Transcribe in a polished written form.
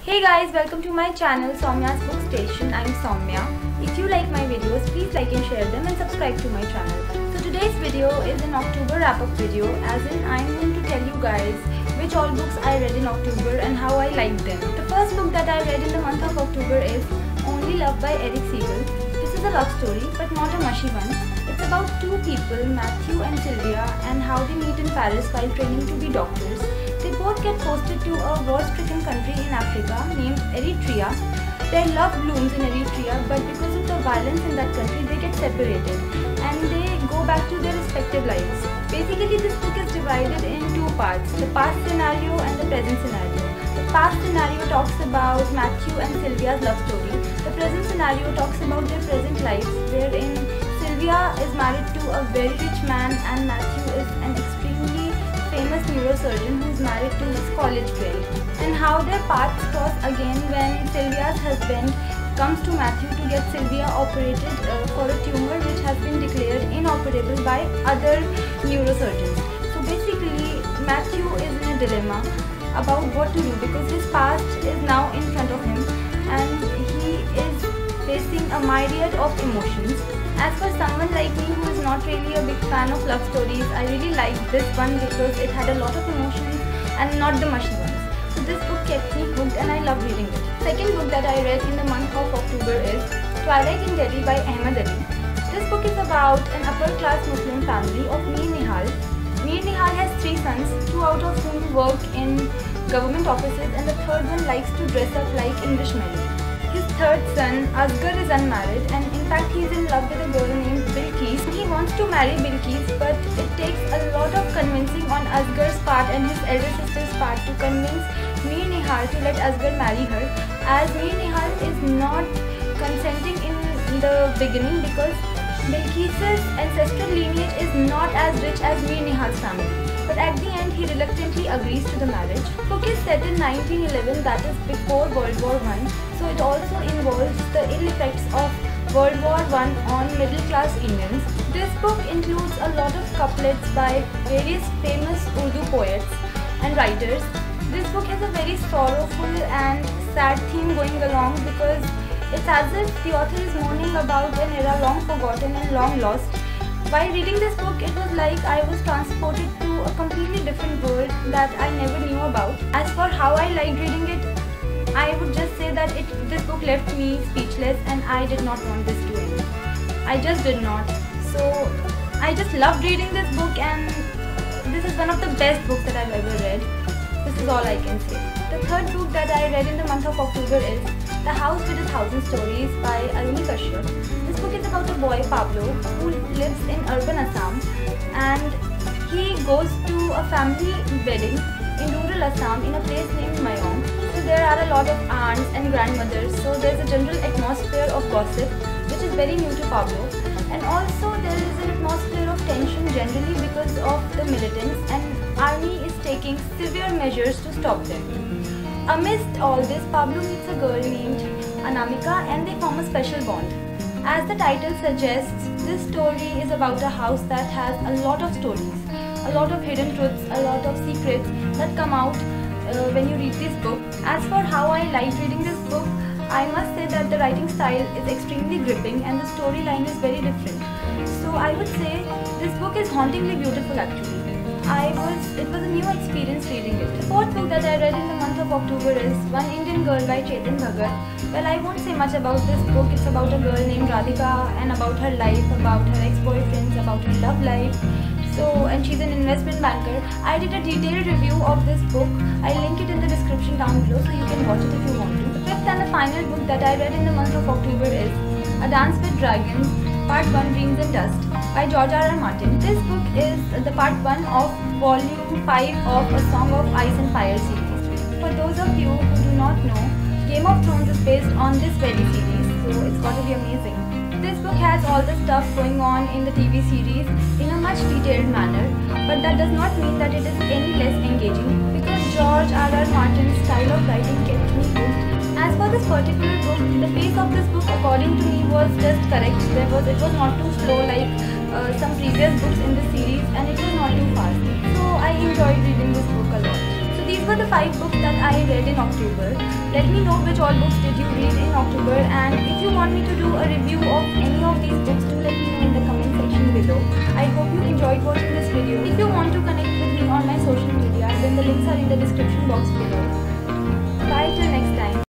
Hey guys, welcome to my channel Soumya's Book Station. I'm Soumya. If you like my videos, please like and share them and subscribe to my channel. So today's video is an October wrap-up video, as in I'm going to tell you guys which all books I read in October and how I liked them. The first book that I read in the month of October is Only Love by Eric Segal. This is a love story, but not a mushy one. It's about two people, Matthew and Sylvia, and how they meet in Paris while training to be doctors. They both get posted to a war-stricken country in Africa named Eritrea. Their love blooms in Eritrea, but because of the violence in that country, they get separated and they go back to their respective lives. Basically, this book is divided in two parts, the past scenario and the present scenario. The past scenario talks about Matthew and Sylvia's love story. The present scenario talks about their present lives, wherein Sylvia is married to a very rich man and Matthew is an extremely famous neurosurgeon who is married to his college friend, and how their paths cross again when Sylvia's husband comes to Matthew to get Sylvia operated for a tumor which has been declared inoperable by other neurosurgeons. So basically, Matthew is in a dilemma about what to do because his past is now in front of him and he is facing a myriad of emotions. As for someone like me who is not really a big fan of love stories, I really liked this one because it had a lot of emotions and not the mushy ones. So this book kept me hooked and I loved reading it. Second book that I read in the month of October is Twilight in Delhi by Ahmed Ali. This book is about an upper class Muslim family of Mir Nihal. Mir Nihal has three sons, two out of whom work in government offices and the third one likes to dress up like Englishmen. His third son, Asghar, is unmarried and in fact he is in love with a girl named Bilqis. He wants to marry Bilqis, but it takes a lot of convincing on Asghar's part and his elder sister's part to convince Mir Nihal to let Asghar marry her, as Mir Nihal is not consenting in the beginning because Bilqis's ancestral lineage is not as rich as Mir Nihal's family. But at the end, he reluctantly agrees to the marriage. The book is set in 1911, that is before World War I, so it also involves the ill effects of World War I on middle-class Indians. This book includes a lot of couplets by various famous Urdu poets and writers. This book has a very sorrowful and sad theme going along because it's as if the author is mourning about an era long forgotten and long lost. While reading this book, it was like I was transported to a completely different world that I never knew about. As for how I liked reading it, I would just say that this book left me speechless and I did not want this to end. I just did not. So I just loved reading this book and this is one of the best books that I've ever read. This is all I can say. The third book that I read in the month of October is The House with a Thousand Stories by Aruni Kashyap. This book is about a boy, Pablo, who lives in urban Assam and he goes to a family wedding in rural Assam in a place named Mayong. So there are a lot of aunts and grandmothers, so there's a general atmosphere of gossip which is very new to Pablo, and also there is an atmosphere of tension generally because of the militants, and army is taking severe measures to stop them. Amidst all this, Pablo meets a girl named Anamika and they form a special bond. As the title suggests, this story is about a house that has a lot of stories, a lot of hidden truths, a lot of secrets that come out when you read this book. As for how I liked reading this book, I must say that the writing style is extremely gripping and the storyline is very different. So I would say this book is hauntingly beautiful actually. It was a new experience reading it. The fourth book that I read in the month of October is One Indian Girl by Chetan Bhagat. Well, I won't say much about this book. It's about a girl named Radhika and about her life, about her ex-boyfriends, about her love life. And she's an investment banker. I did a detailed review of this book. I'll link it in the description down below so you can watch it if you want to. The fifth and the final book that I read in the month of October is A Dance with Dragons, Part 1, Dreams and Dust by George R.R. Martin. This book is the part 1 of volume 5 of A Song of Ice and Fire series. For those of you who do not know, Game of Thrones is based on this very series, so it's got to be amazing. This book has all the stuff going on in the TV series in a much detailed manner, but that does not mean that it is any less engaging because George R.R. Martin's style of writing kept me hooked. As for this particular book, the pace of this book according to me was just correct. It was not too slow like some previous books in the series, and it was not too fast. So I enjoyed reading this book a lot. So these these were the 5 books that I read in October. Let me know which all books did you read in October, and if you want me to do a review of any of these books, do let me know in the comment section below. I hope you enjoyed watching this video. If you want to connect with me on my social media, then the links are in the description box below. Bye till